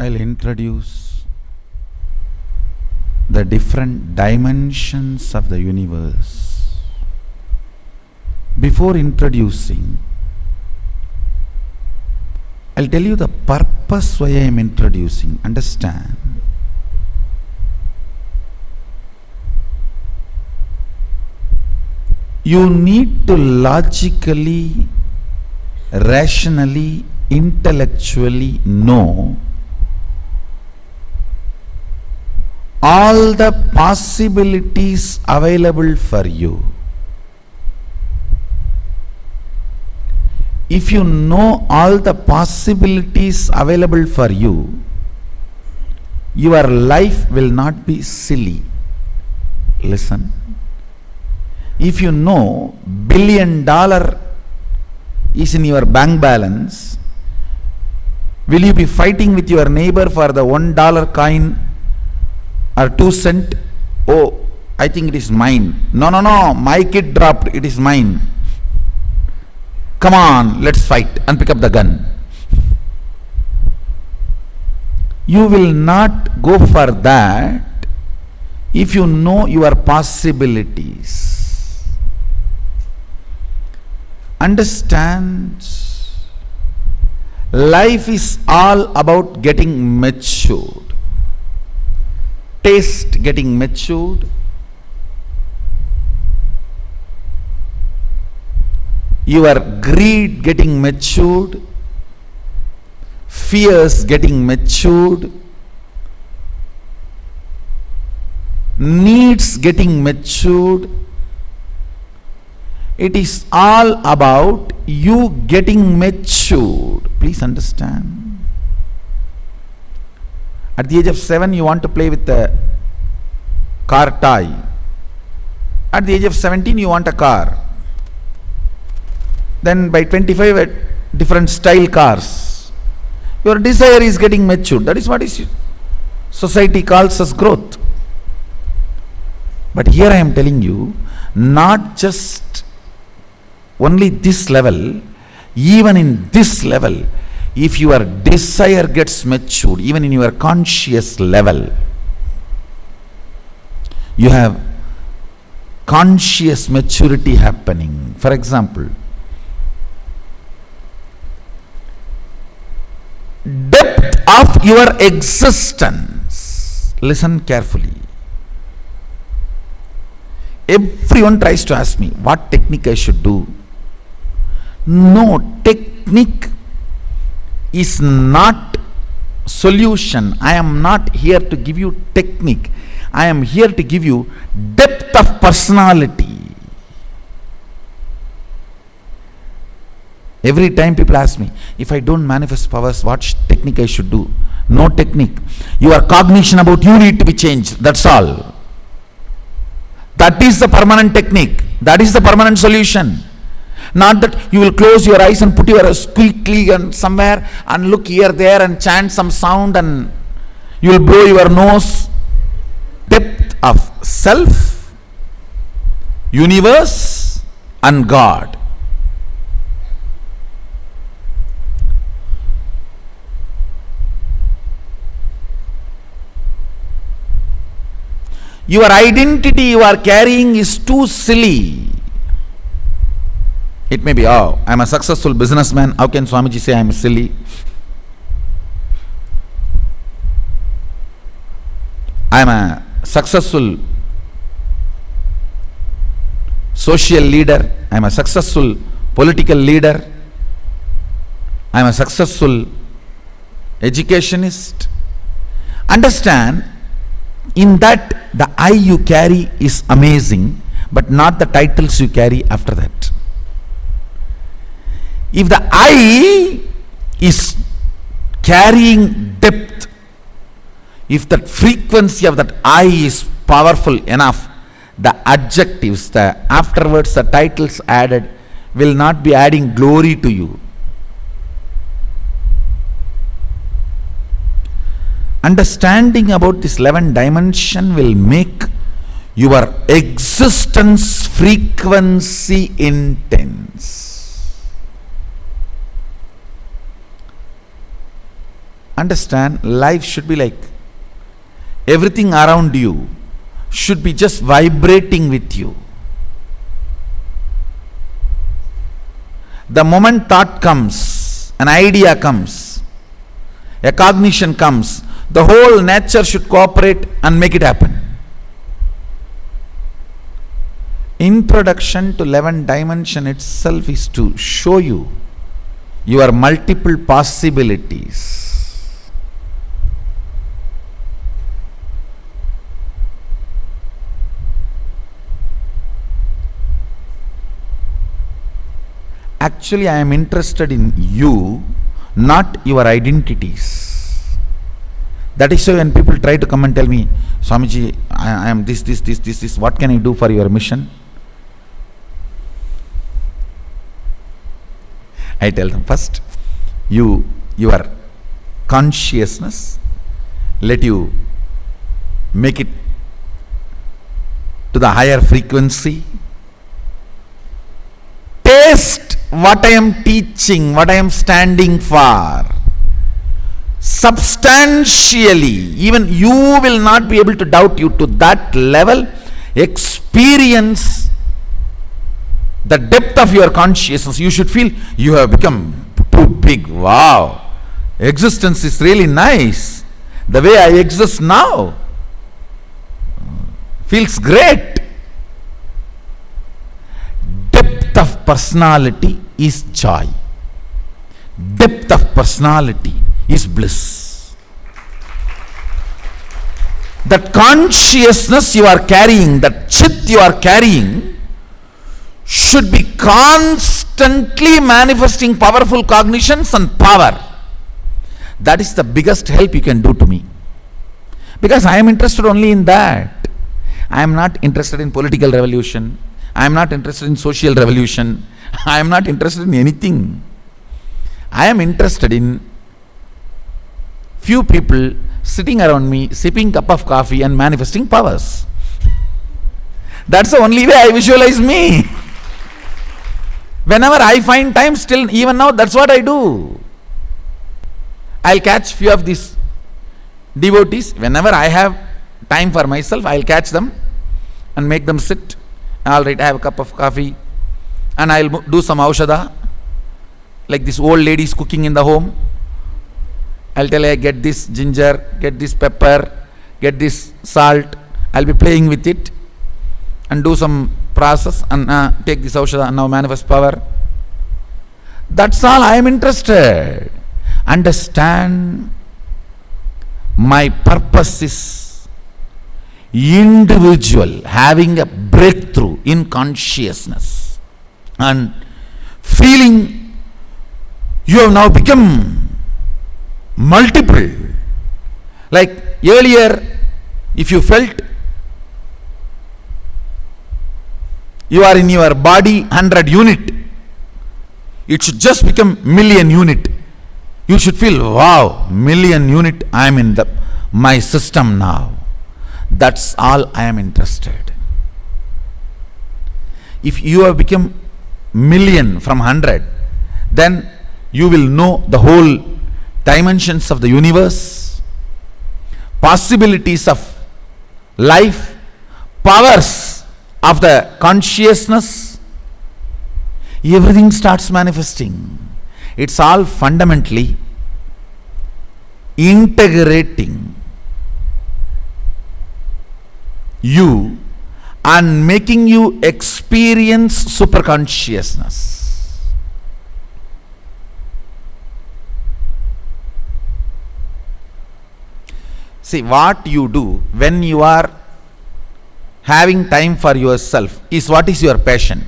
I'll introduce the different dimensions of the universe. Before introducing, I'll tell you the purpose why I am introducing. Understand? You need to logically, rationally, intellectually know all the possibilities available for you. If you know all the possibilities available for you, your life will not be silly. Listen. If you know $1 billion is in your bank balance, will you be fighting with your neighbor for the $1 coin or 2 cent? Oh, I think it is mine. No, my kid dropped, it is mine. Come on, let's fight and pick up the gun. You will not go for that if you know your possibilities. Understand, life is all about getting matured. Taste getting matured. Your greed getting matured. Fears getting matured. Needs getting matured. It is all about you getting matured. Please understand. At the age of 7, you want to play with a car toy. At the age of 17, you want a car. Then by 25, different style cars. Your desire is getting matured. That is what is society calls as growth. But here I am telling you, not just only this level, even in this level, if your desire gets matured, even in your conscious level, you have conscious maturity happening. For example, depth of your existence. Listen carefully. Everyone tries to ask me what technique I should do. No, technique is not solution. I am not here to give you technique. I am here to give you depth of personality. Every time people ask me, if I don't manifest powers, what technique I should do? No technique. Your cognition about you need to be changed. That's all. That is the permanent technique. That is the permanent solution. Not that you will close your eyes and put your squeaky and somewhere and look here, there and chant some sound and you will blow your nose. Depth of self, universe and God. Your identity you are carrying is too silly. It may be, oh, I am a successful businessman. How can Swamiji say I am silly? I am a successful social leader. I am a successful political leader. I am a successful educationist. Understand, in that the I you carry is amazing, but not the titles you carry after that. If the I is carrying depth, if that frequency of that I is powerful enough, the adjectives, the afterwards the titles added will not be adding glory to you. Understanding about this 11 dimension will make your existence frequency intense. Understand, life should be like everything around you should be just vibrating with you. The moment thought comes, an idea comes, a cognition comes, the whole nature should cooperate and make it happen. Introduction to 11th dimension itself is to show you your multiple possibilities. Actually, I am interested in you, not your identities. That is why when people try to come and tell me, Swamiji, I am this, what can I do for your mission? I tell them, first, your consciousness, let you make it to the higher frequency. Taste what I am teaching, what I am standing for. Substantially, even you will not be able to doubt you to that level. Experience the depth of your consciousness. You should feel you have become too big. Wow, existence is really nice. The way I exist now feels great. Depth of personality is joy. Depth of personality is bliss. That consciousness you are carrying, that chit you are carrying, should be constantly manifesting powerful cognitions and power. That is the biggest help you can do to me. Because I am interested only in that. I am not interested in political revolution. I am not interested in social revolution. I am not interested in anything. I am interested in few people sitting around me, sipping a cup of coffee and manifesting powers. That's the only way I visualize me. Whenever I find time, still, even now, that's what I do. I'll catch few of these devotees. Whenever I have time for myself, I'll catch them and make them sit. All right, I have a cup of coffee and I'll do some aushadha, like this old ladies cooking in the home. I'll tell her, get this ginger, get this pepper, get this salt. I'll be playing with it and do some process and take this aushadha and now manifest power. That's all I am interested. Understand, my purpose is individual, having a breakthrough in consciousness and feeling you have now become multiple. Like earlier, if you felt you are in your body 100 unit, it should just become million unit. You should feel, wow, million unit, I am in my system now. That's all I am interested. If you have become million from 100, then you will know the whole dimensions of the universe, possibilities of life, powers of the consciousness. Everything starts manifesting. It's all fundamentally integrating you and making you experience superconsciousness. See, what you do when you are having time for yourself is what is your passion.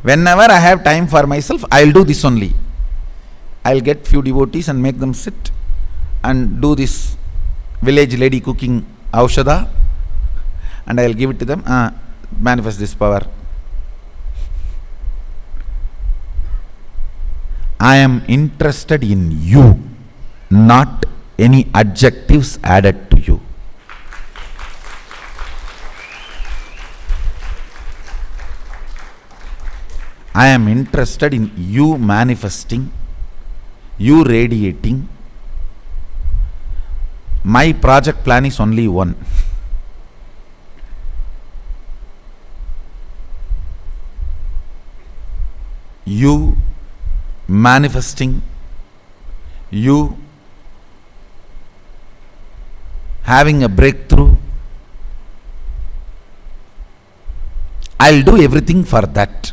Whenever I have time for myself, I will do this only. I will get few devotees and make them sit and do this village lady cooking aushadha, and I will give it to them, manifest this power. I am interested in you, not any adjectives added to you. I am interested in you manifesting, you radiating My project plan is only one. You manifesting, you having a breakthrough. I'll do everything for that.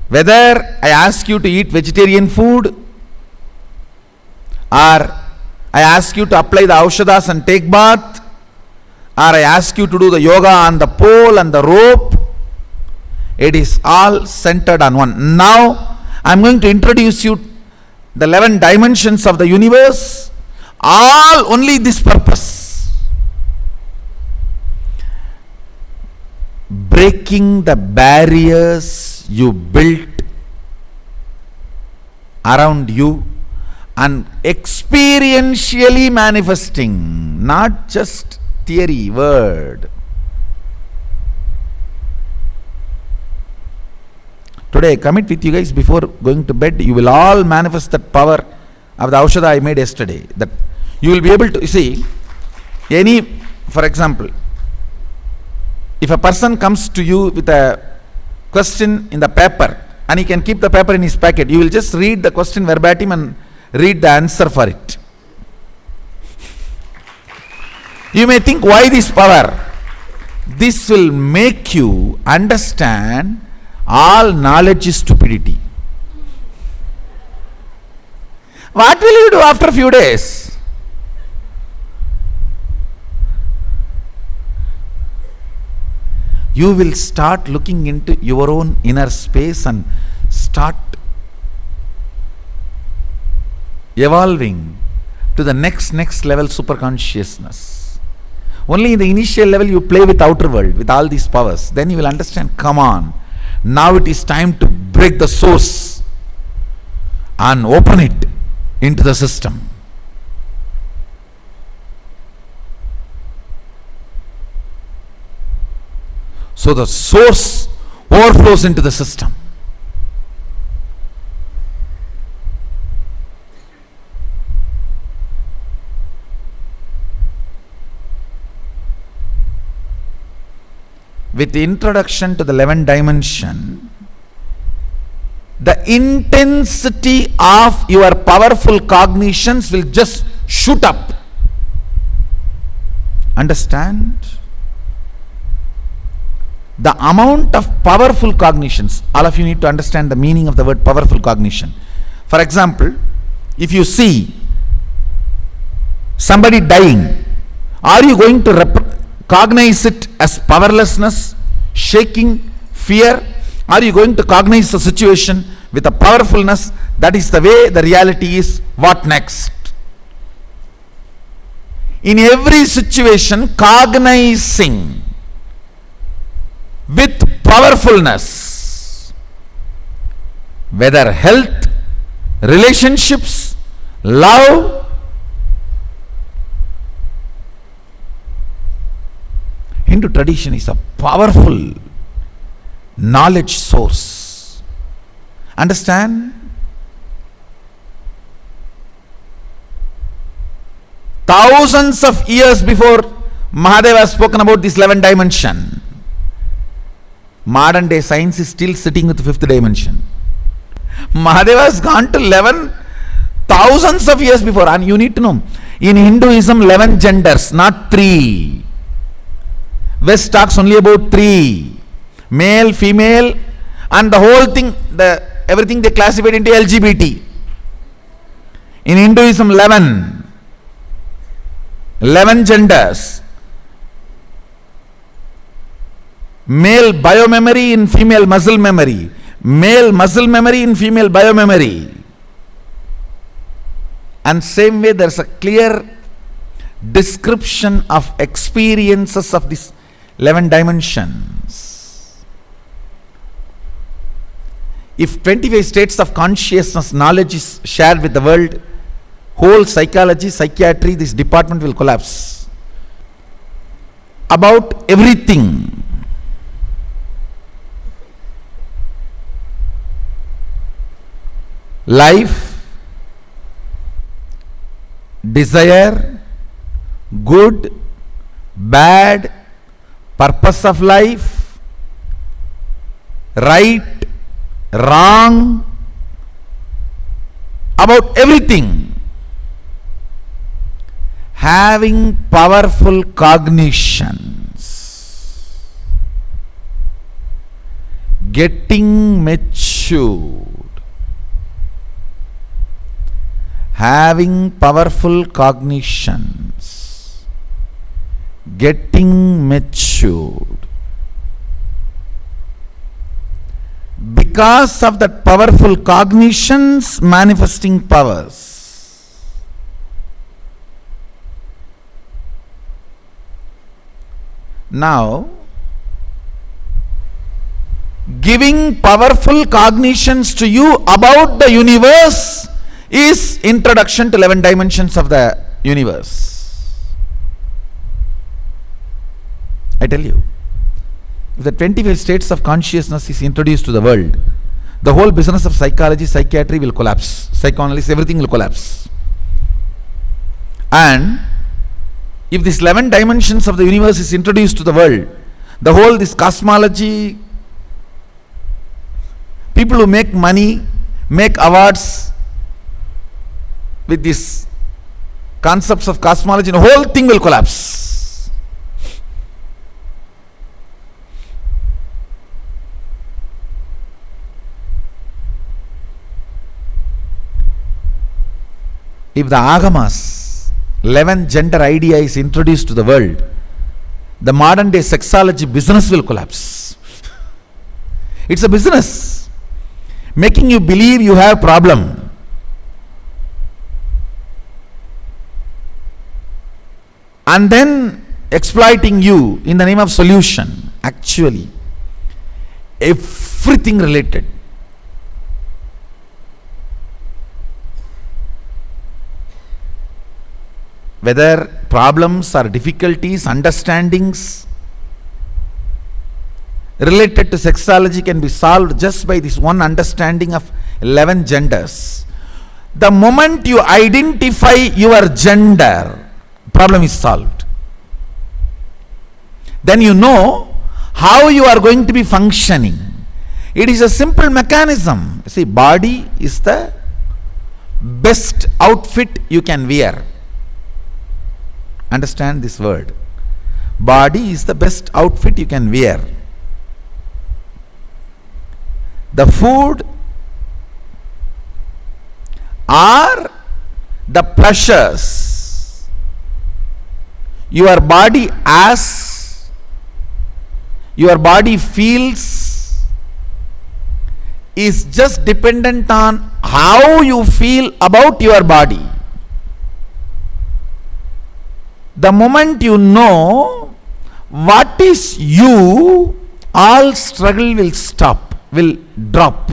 Whether I ask you to eat vegetarian food, or I ask you to apply the aushadas and take bath, or I ask you to do the yoga on the pole and the rope, it is all centered on one. Now, I am going to introduce you the 11 dimensions of the universe, all only this purpose. Breaking the barriers you built around you and experientially manifesting, not just theory, word. Today I commit with you guys, before going to bed, you will all manifest that power of the aushadha I made yesterday. That you will be able to see for example, if a person comes to you with a question in the paper and he can keep the paper in his pocket, you will just read the question verbatim and read the answer for it. You may think, why this power? This will make you understand all knowledge is stupidity. What will you do after a few days? You will start looking into your own inner space and start evolving to the next level super consciousness. Only in the initial level you play with outer world, with all these powers. Then you will understand, come on, now it is time to break the source and open it into the system. So the source overflows into the system. With the introduction to the 11th dimension, the intensity of your powerful cognitions will just shoot up. Understand? The amount of powerful cognitions, all of you need to understand the meaning of the word powerful cognition. For example, if you see somebody dying, are you going to cognize it as powerlessness, shaking, fear? Are you going to cognize the situation with a powerfulness? That is the way the reality is. What next? In every situation, cognizing with powerfulness, whether health, relationships, love, Hindu tradition is a powerful knowledge source. Understand? Thousands of years before Mahadeva has spoken about this 11th dimension, modern day science is still sitting with the 5th dimension. Mahadeva has gone to 11 thousands of years before. And you need to know, in Hinduism 11 genders, not 3. West talks only about 3. Male, female, and the whole thing, everything they classified into LGBT. In Hinduism 11 genders. Male biomemory in female muscle memory, male muscle memory in female biomemory. And same way there is a clear description of experiences of these 11 dimensions. If 25 states of consciousness knowledge is shared with the world, whole psychology, psychiatry, this department will collapse. About everything. Life, desire, good, bad, purpose of life, right, wrong, about everything. Having powerful cognitions, getting matured, having powerful cognitions, getting matured. Because of that powerful cognitions, manifesting powers. Now, giving powerful cognitions to you about the universe is introduction to 11 dimensions of the universe. I tell you, if the 25 states of consciousness is introduced to the world, the whole business of psychology, psychiatry will collapse. Psychoanalysis, everything will collapse. And if these 11 dimensions of the universe is introduced to the world, the whole this cosmology, people who make money, make awards with these concepts of cosmology, the whole thing will collapse. If the Agamas, 11 gender idea is introduced to the world, the modern day sexology business will collapse. It's a business making you believe you have problem. And then exploiting you in the name of solution. Actually, everything related. Whether problems or difficulties, understandings related to sexology can be solved just by this one understanding of 11 genders. The moment you identify your gender, problem is solved. Then you know how you are going to be functioning. It is a simple mechanism. See, body is the best outfit you can wear. Understand this word. Body is the best outfit you can wear. The food or the pleasures your body feels is just dependent on how you feel about your body. The moment you know what is you, all struggle will stop, will drop.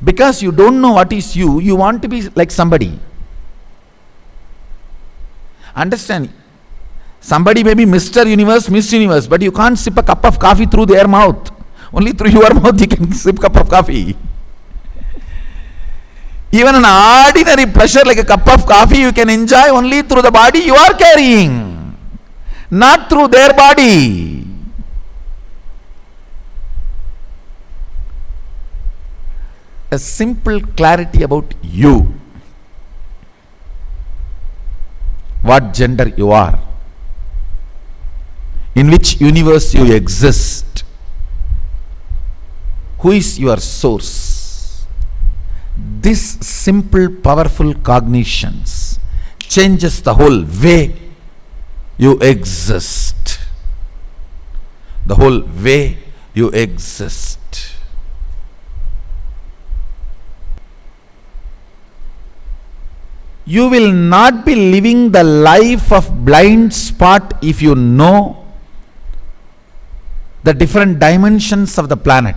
Because you don't know what is you, you want to be like somebody. Understand? Somebody may be Mr. Universe, Miss Universe, but you can't sip a cup of coffee through their mouth. Only through your mouth you can sip a cup of coffee. Even an ordinary pleasure like a cup of coffee you can enjoy only through the body you are carrying, not through their body. A simple clarity about you. What gender you are, in which universe you exist, who is your source. This simple powerful cognitions changes the whole way you exist. The whole way you exist. You will not be living the life of blind spot if you know the different dimensions of the planet.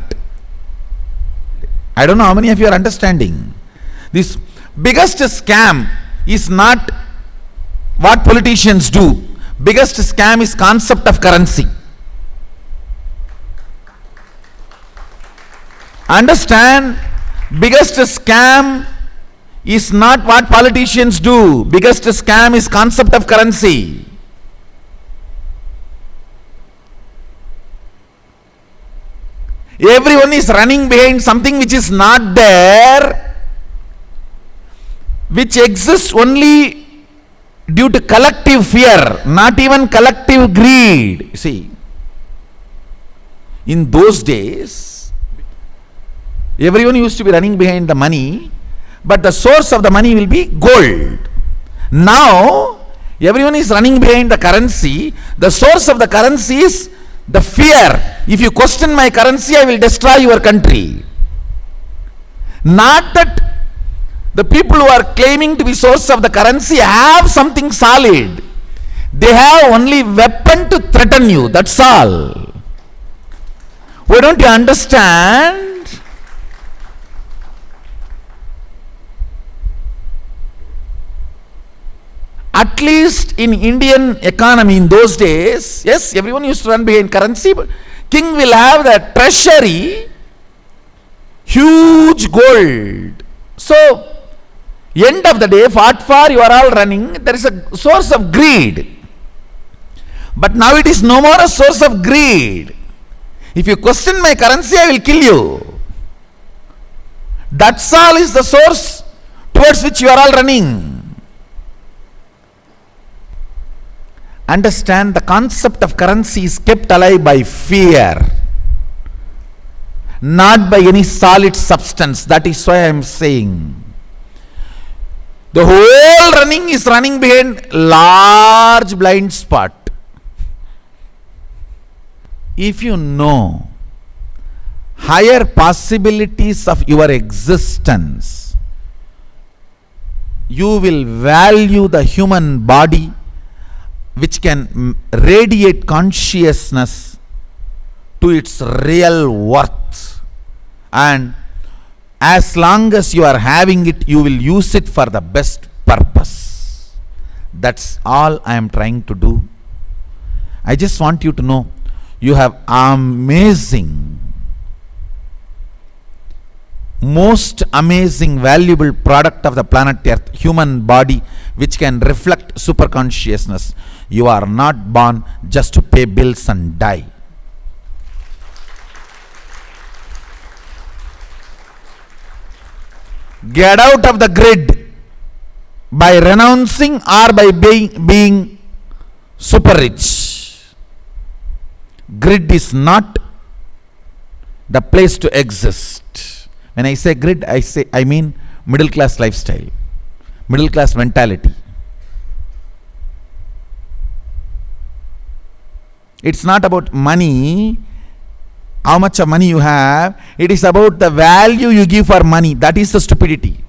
I don't know how many of you are understanding. This biggest scam is not what politicians do. Biggest scam is concept of currency. Understand, biggest scam is not what politicians do. Biggest scam is concept of currency. Everyone is running behind something which is not there, which exists only due to collective fear, not even collective greed. See, in those days, everyone used to be running behind the money, but the source of the money will be gold. Now, everyone is running behind the currency. The source of the currency is the fear. If you question my currency, I will destroy your country. Not that the people who are claiming to be source of the currency have something solid. They have only weapon to threaten you. That's all. Why don't you understand? At least in Indian economy in those days, yes, everyone used to run behind currency, but king will have the treasury, huge gold. So, end of the day, what for you are all running, there is a source of greed. But now it is no more a source of greed. If you question my currency, I will kill you. That's all is the source towards which you are all running. Understand, the concept of currency is kept alive by fear, not by any solid substance. That is why I am saying the whole running is running behind large blind spot. If you know higher possibilities of your existence, you will value the human body, which can radiate consciousness to its real worth. And as long as you are having it, you will use it for the best purpose. That's all I am trying to do. I just want you to know, you have amazing, most amazing, valuable product of the planet Earth, human body, which can reflect super consciousness. You are not born just to pay bills and die. Get out of the grid by renouncing or by being super rich. Grid is not the place to exist. When I say grid, I mean middle class lifestyle, middle class mentality. It's not about money, how much of money you have. It is about the value you give for money. That is the stupidity.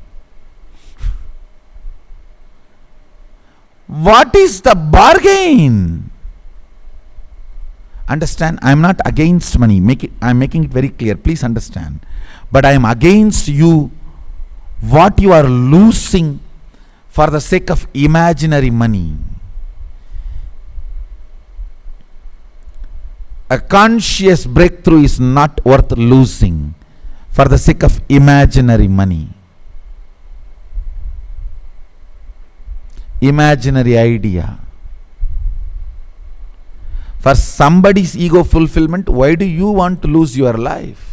What is the bargain? Understand, I am not against money. I am making it very clear. Please understand. But I am against you, what you are losing for the sake of imaginary money. A conscious breakthrough is not worth losing for the sake of imaginary money, imaginary idea. For somebody's ego fulfillment, why do you want to lose your life?